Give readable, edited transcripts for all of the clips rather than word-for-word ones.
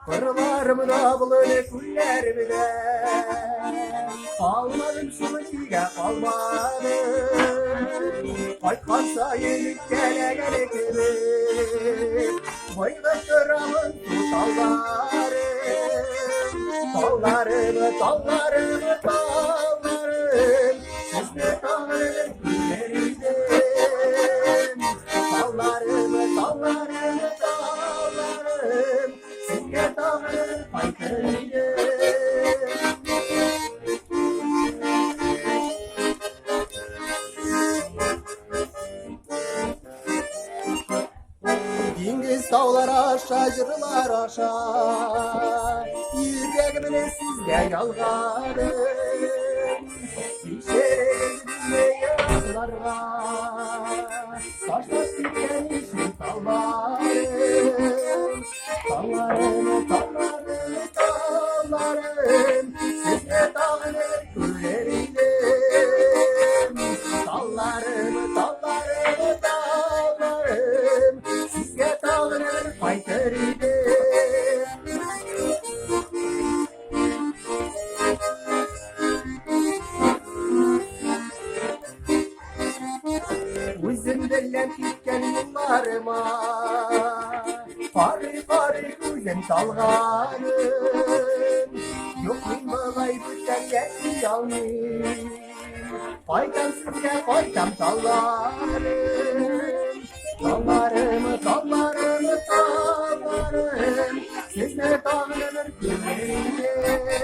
Kırlarımı da bulur kullerimi de almadım sımıtiga kalmadım. Kalkarsa yenik gele gerekir. Boygatırımın tutallarım. Tallarımı, tallarımı, tallarım. Siz ne tanrım kulleriydim. Tallarımı, tallarımı, tallarım. Siz ne tanrım kaykırıydım. Dingiz dağlar aşağı, yırlar aşağı. Yüreğimle sizde yalvarım. İçerimde yaralar var. Taş taş diken işin tallarım. Tallarım, tallarım, tallarım. Sizde dağılır kulleriydim. Tallarım, tallarım, tallarım. Sizde dağılır faytöriydim. Uzun dönem gitken yıllarıma Fari fari uzun dalganım Yok bilmalay bütten geçti almış Faydamsız ya faydam dallarım Dallarımı dallarımı dallarım Siz ne dağılır güllerim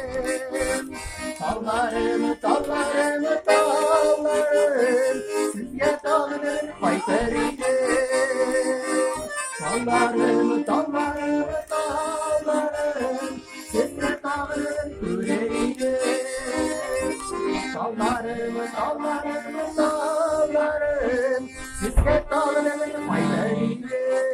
Dallarımı dallarımı dallarım Siz ne dağılır faydarıydım Dallarımı dallarımı dallarım Siz ne dağılır güllerim Dallarımı dallarımı dallarım Siz ne dağılır faydarıydım